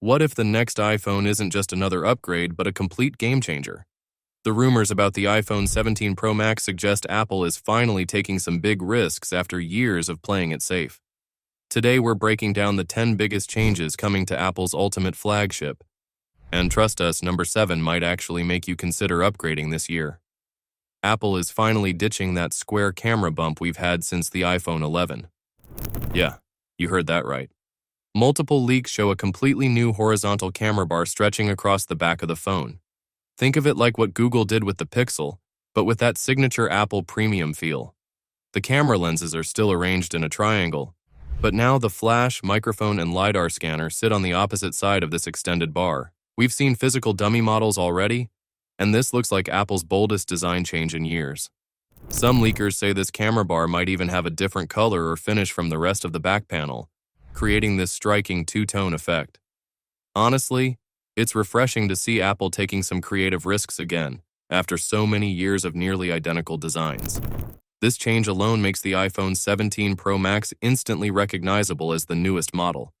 What if the next iPhone isn't just another upgrade but a complete game changer? The rumors about the iPhone 17 Pro Max suggest Apple is finally taking some big risks after years of playing it safe. Today we're breaking down the 10 biggest changes coming to Apple's ultimate flagship. And trust us, number 7 might actually make you consider upgrading this year. Apple is finally ditching that square camera bump we've had since the iPhone 11. Yeah, you heard that right. Multiple leaks show a completely new horizontal camera bar stretching across the back of the phone. Think of it like what Google did with the Pixel, but with that signature Apple premium feel. The camera lenses are still arranged in a triangle, but now the flash, microphone, and LiDAR scanner sit on the opposite side of this extended bar. We've seen physical dummy models already, and this looks like Apple's boldest design change in years. Some leakers say this camera bar might even have a different color or finish from the rest of the back panel, creating this striking two-tone effect. Honestly, it's refreshing to see Apple taking some creative risks again, after so many years of nearly identical designs. This change alone makes the iPhone 17 Pro Max instantly recognizable as the newest model,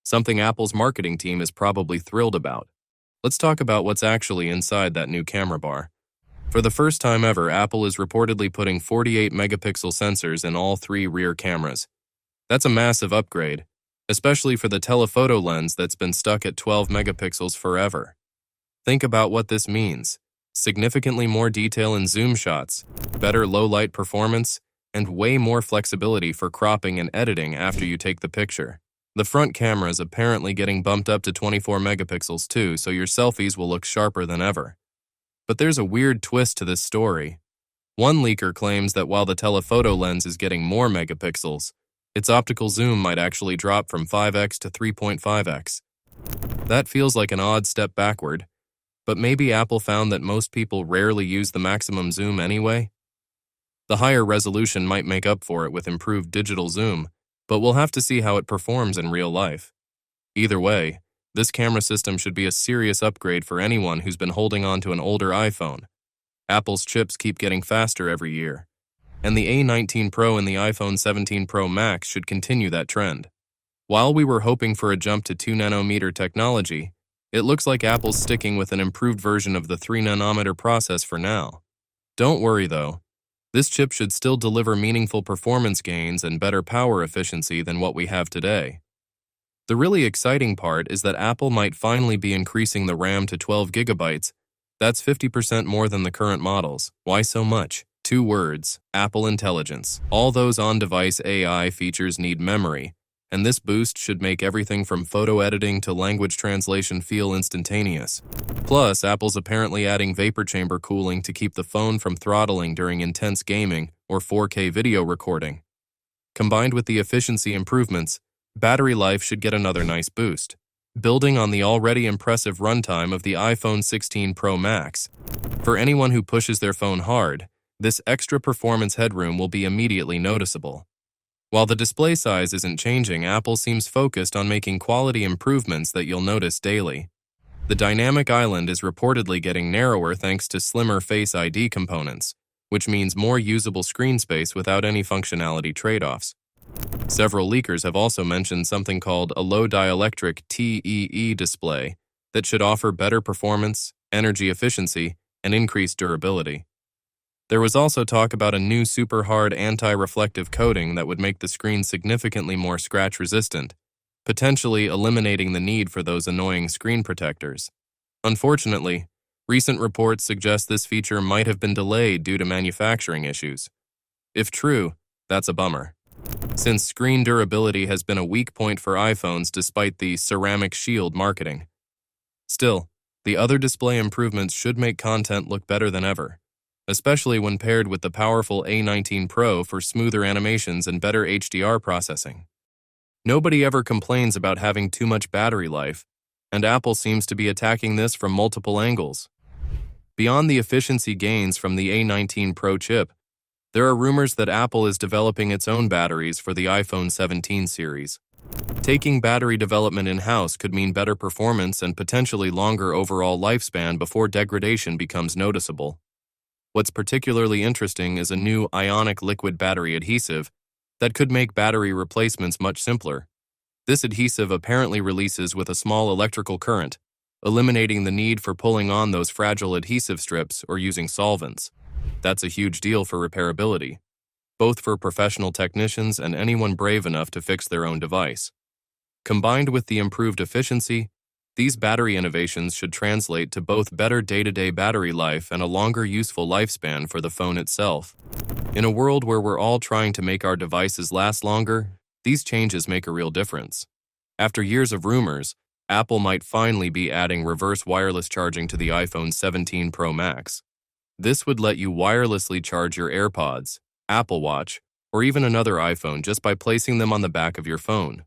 something Apple's marketing team is probably thrilled about. Let's talk about what's actually inside that new camera bar. For the first time ever, Apple is reportedly putting 48-megapixel sensors in all 3 rear cameras. That's a massive upgrade, especially for the telephoto lens that's been stuck at 12 megapixels forever. Think about what this means. Significantly more detail in zoom shots, better low-light performance, and way more flexibility for cropping and editing after you take the picture. The front camera is apparently getting bumped up to 24 megapixels too, so your selfies will look sharper than ever. But there's a weird twist to this story. One leaker claims that while the telephoto lens is getting more megapixels, its optical zoom might actually drop from 5x to 3.5x. That feels like an odd step backward, but maybe Apple found that most people rarely use the maximum zoom anyway? The higher resolution might make up for it with improved digital zoom, but we'll have to see how it performs in real life. Either way, this camera system should be a serious upgrade for anyone who's been holding on to an older iPhone. Apple's chips keep getting faster every year, and the A19 Pro and the iPhone 17 Pro Max should continue that trend. While we were hoping for a jump to 2-nanometer technology, it looks like Apple's sticking with an improved version of the 3-nanometer process for now. Don't worry though, this chip should still deliver meaningful performance gains and better power efficiency than what we have today. The really exciting part is that Apple might finally be increasing the RAM to 12 gigabytes. That's 50% more than the current models. Why so much? 2 words: Apple Intelligence. All those on-device AI features need memory, and this boost should make everything from photo editing to language translation feel instantaneous. Plus, Apple's apparently adding vapor chamber cooling to keep the phone from throttling during intense gaming or 4K video recording. Combined with the efficiency improvements, battery life should get another nice boost, building on the already impressive runtime of the iPhone 16 Pro Max. For anyone who pushes their phone hard, this extra performance headroom will be immediately noticeable. While the display size isn't changing, Apple seems focused on making quality improvements that you'll notice daily. The dynamic island is reportedly getting narrower thanks to slimmer Face ID components, which means more usable screen space without any functionality trade-offs. Several leakers have also mentioned something called a low dielectric TEE display that should offer better performance, energy efficiency, and increased durability. There was also talk about a new super hard anti-reflective coating that would make the screen significantly more scratch-resistant, potentially eliminating the need for those annoying screen protectors. Unfortunately, recent reports suggest this feature might have been delayed due to manufacturing issues. If true, that's a bummer, since screen durability has been a weak point for iPhones despite the ceramic shield marketing. Still, the other display improvements should make content look better than ever, especially when paired with the powerful A19 Pro for smoother animations and better HDR processing. Nobody ever complains about having too much battery life, and Apple seems to be attacking this from multiple angles. Beyond the efficiency gains from the A19 Pro chip, there are rumors that Apple is developing its own batteries for the iPhone 17 series. Taking battery development in-house could mean better performance and potentially longer overall lifespan before degradation becomes noticeable. What's particularly interesting is a new ionic liquid battery adhesive that could make battery replacements much simpler. This adhesive apparently releases with a small electrical current, eliminating the need for pulling on those fragile adhesive strips or using solvents. That's a huge deal for repairability, both for professional technicians and anyone brave enough to fix their own device. Combined with the improved efficiency, these battery innovations should translate to both better day-to-day battery life and a longer useful lifespan for the phone itself. In a world where we're all trying to make our devices last longer, these changes make a real difference. After years of rumors, Apple might finally be adding reverse wireless charging to the iPhone 17 Pro Max. This would let you wirelessly charge your AirPods, Apple Watch, or even another iPhone just by placing them on the back of your phone.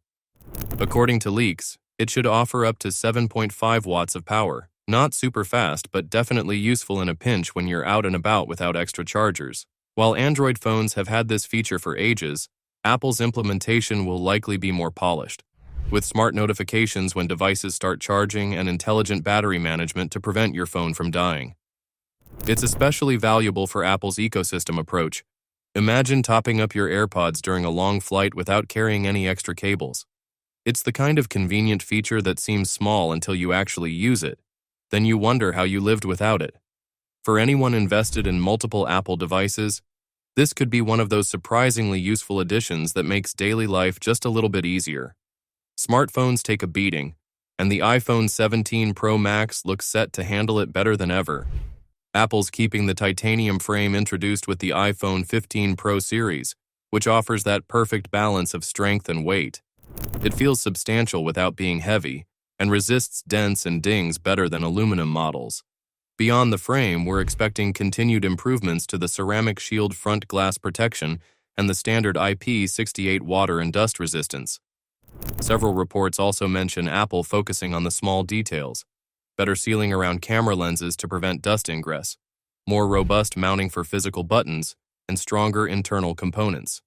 According to leaks, it should offer up to 7.5 watts of power. Not super fast, but definitely useful in a pinch when you're out and about without extra chargers. While Android phones have had this feature for ages, Apple's implementation will likely be more polished, with smart notifications when devices start charging and intelligent battery management to prevent your phone from dying. It's especially valuable for Apple's ecosystem approach. Imagine topping up your AirPods during a long flight without carrying any extra cables. It's the kind of convenient feature that seems small until you actually use it. Then you wonder how you lived without it. For anyone invested in multiple Apple devices, this could be one of those surprisingly useful additions that makes daily life just a little bit easier. Smartphones take a beating, and the iPhone 17 Pro Max looks set to handle it better than ever. Apple's keeping the titanium frame introduced with the iPhone 15 Pro series, which offers that perfect balance of strength and weight. It feels substantial without being heavy, and resists dents and dings better than aluminum models. Beyond the frame, we're expecting continued improvements to the ceramic shield front glass protection and the standard IP68 water and dust resistance. Several reports also mention Apple focusing on the small details: better sealing around camera lenses to prevent dust ingress, more robust mounting for physical buttons, and stronger internal components.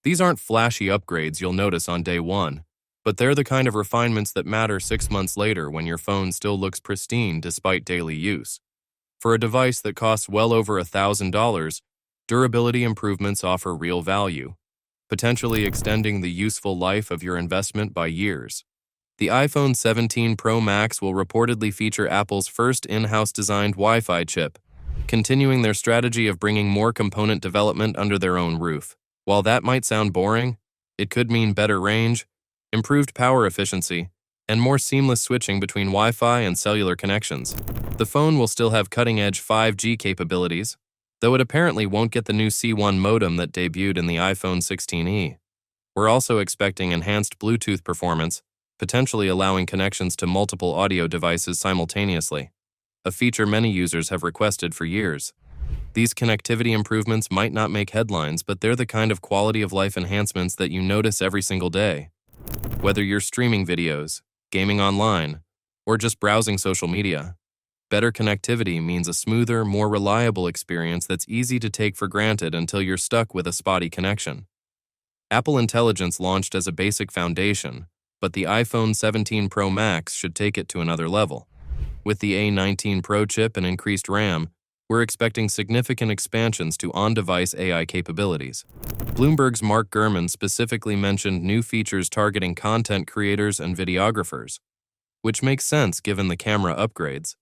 These aren't flashy upgrades you'll notice on day one, but they're the kind of refinements that matter 6 months later when your phone still looks pristine despite daily use. For a device that costs well over $1,000, durability improvements offer real value, potentially extending the useful life of your investment by years. The iPhone 17 Pro Max will reportedly feature Apple's first in-house designed Wi-Fi chip, continuing their strategy of bringing more component development under their own roof. While that might sound boring, it could mean better range, improved power efficiency, and more seamless switching between Wi-Fi and cellular connections. The phone will still have cutting-edge 5G capabilities, though it apparently won't get the new C1 modem that debuted in the iPhone 16e. We're also expecting enhanced Bluetooth performance, potentially allowing connections to multiple audio devices simultaneously, a feature many users have requested for years. These connectivity improvements might not make headlines, but they're the kind of quality-of-life enhancements that you notice every single day. Whether you're streaming videos, gaming online, or just browsing social media, better connectivity means a smoother, more reliable experience that's easy to take for granted until you're stuck with a spotty connection. Apple Intelligence launched as a basic foundation, but the iPhone 17 Pro Max should take it to another level. With the A19 Pro chip and increased RAM, we're expecting significant expansions to on-device AI capabilities. Bloomberg's Mark Gurman specifically mentioned new features targeting content creators and videographers, which makes sense given the camera upgrades.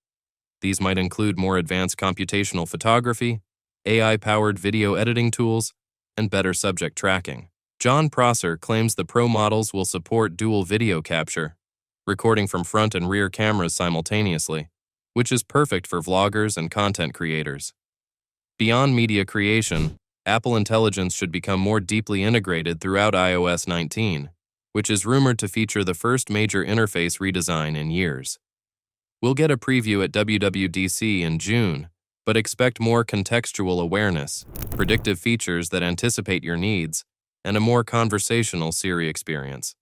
These might include more advanced computational photography, AI-powered video editing tools, and better subject tracking. John Prosser claims the Pro models will support dual video capture, recording from front and rear cameras simultaneously, which is perfect for vloggers and content creators. Beyond media creation, Apple Intelligence should become more deeply integrated throughout iOS 19, which is rumored to feature the first major interface redesign in years. We'll get a preview at WWDC in June, but expect more contextual awareness, predictive features that anticipate your needs, and a more conversational Siri experience.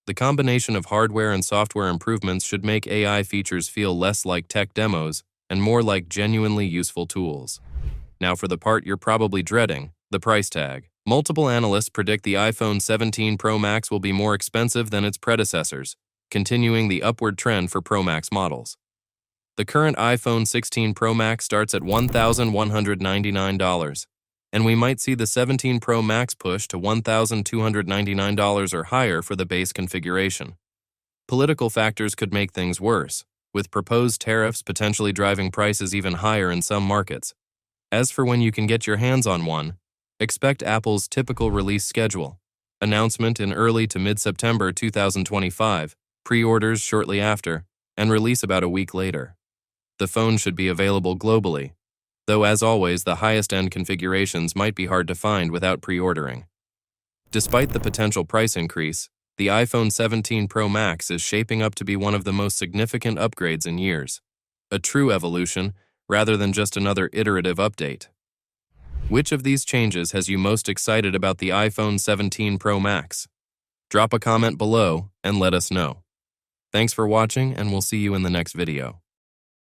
The combination of hardware and software improvements should make AI features feel less like tech demos and more like genuinely useful tools. Now for the part you're probably dreading, the price tag. Multiple analysts predict the iPhone 17 Pro Max will be more expensive than its predecessors, continuing the upward trend for Pro Max models. The current iPhone 16 Pro Max starts at $1,199, and we might see the 17 Pro Max push to $1,299 or higher for the base configuration. Political factors could make things worse, with proposed tariffs potentially driving prices even higher in some markets. As for when you can get your hands on one, expect Apple's typical release schedule: announcement in early to mid-September 2025, pre-orders shortly after, and release about a week later. The phone should be available globally, though as always the highest-end configurations might be hard to find without pre-ordering. Despite the potential price increase, the iPhone 17 Pro Max is shaping up to be one of the most significant upgrades in years, a true evolution rather than just another iterative update. Which of these changes has you most excited about the iPhone 17 Pro Max? Drop a comment below and let us know. Thanks for watching, and we'll see you in the next video.